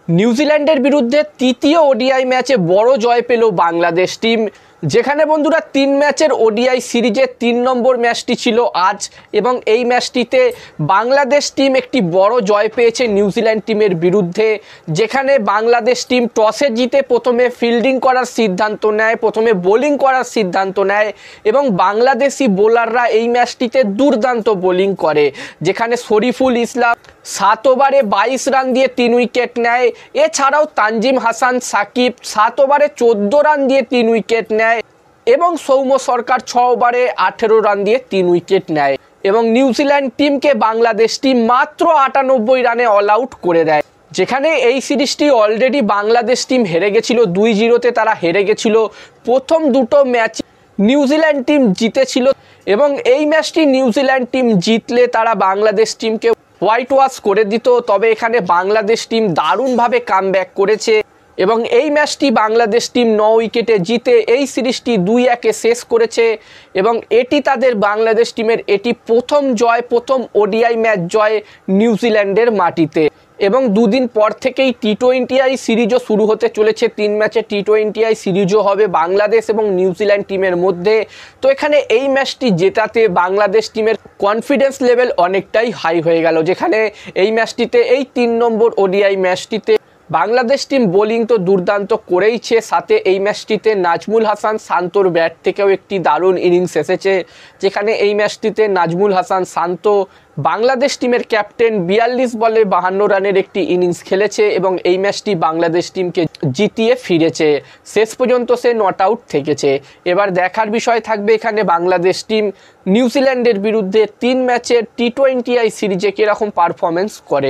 নিউজিল্যান্ডের বিরুদ্ধে তৃতীয় ওডিআই ম্যাচে বড় জয় পেল বাংলাদেশ টিম, যেখানে বন্ধুরা 3 ম্যাচের ওডিআই সিরিজের 3 নম্বর ম্যাচটি ছিল আজ, এবং এই ম্যাচটিতে বাংলাদেশ টিম একটি বড় জয় পেয়েছে নিউজিল্যান্ড টিমের বিরুদ্ধে। যেখানে বাংলাদেশ টিম টসে জিতে প্রথমে ফিল্ডিং করার সিদ্ধান্ত নেয়, প্রথমে বোলিং করার সিদ্ধান্ত নেয়, এবং বাংলাদেশি বোলাররা এই ম্যাচটিতে দুর্দান্ত বোলিং করে। যেখানে শরীফুল ইসলাম 7 ওভারে 22 রান দিয়ে 3 উইকেট নেয়। এছাড়াও তানজিম হাসান সাকিব 7 ওভারে 14 রান দিয়ে 3 উইকেট নেয়, এবং সৌম্য সরকার 6 ওভারে 18 রান দিয়ে 3 উইকেট নেয়। এবং নিউজিল্যান্ড টিমকে বাংলাদেশ টিম মাত্র 98 রানে অল আউট করে দেয়। যেখানে এই সিরিজটি অলরেডি বাংলাদেশ টিম হেরে গেছিল, 2-0-তে তারা হেরে গেছিল। প্রথম দুটো ম্যাচ নিউজিল্যান্ড টিম জিতেছিল, এবং এই ম্যাচটি নিউজিল্যান্ড টিম জিতলে তারা বাংলাদেশ টিমকে হোয়াইট ওয়াশ করে দিত। তবে এখানে বাংলাদেশ টিম দারুণভাবে কামব্যাক করেছে, এবং এই ম্যাচটি বাংলাদেশ টিম 9 উইকেটে জিতে এই সিরিজটি 2-1-এ শেষ করেছে। এবং এটি তাদের বাংলাদেশ টিমের এটি প্রথম জয়, প্রথম ওডিআই ম্যাচ জয় নিউজিল্যান্ডের মাটিতে। এবং দুদিন পর থেকেই টি-20আই সিরিজও শুরু হতে চলেছে। 3 ম্যাচের টি-20আই সিরিজও হবে বাংলাদেশ এবং নিউজিল্যান্ড টিমের মধ্যে। তো এখানে এই ম্যাচটি জেতাতে বাংলাদেশ টিমের কনফিডেন্স লেভেল অনেকটাই হাই হয়ে গেল। যেখানে এই ম্যাচটিতে, এই 3 নম্বর ওডিআই ম্যাচটিতে বাংলাদেশ টিম বোলিং তো দুর্দান্ত করেইছে, সাথে এই ম্যাচটিতে নাজমুল হাসান শান্তর ব্যাট থেকেও একটি দারুণ ইনিংস এসেছে। যেখানে এই ম্যাচটিতে নাজমুল হাসান শান্ত বাংলাদেশ টিমের ক্যাপ্টেন 42 বলে 52 রানের একটি ইনিংস খেলেছে, এবং এই ম্যাচটি বাংলাদেশ টিমকে জিতিয়ে ফিরেছে। শেষ পর্যন্ত সে নট আউট থেকেছে। এবার দেখার বিষয় থাকবে এখানে বাংলাদেশ টিম নিউজিল্যান্ডের বিরুদ্ধে 3 ম্যাচের টি-20আই সিরিজে কীরকম পারফরমেন্স করে।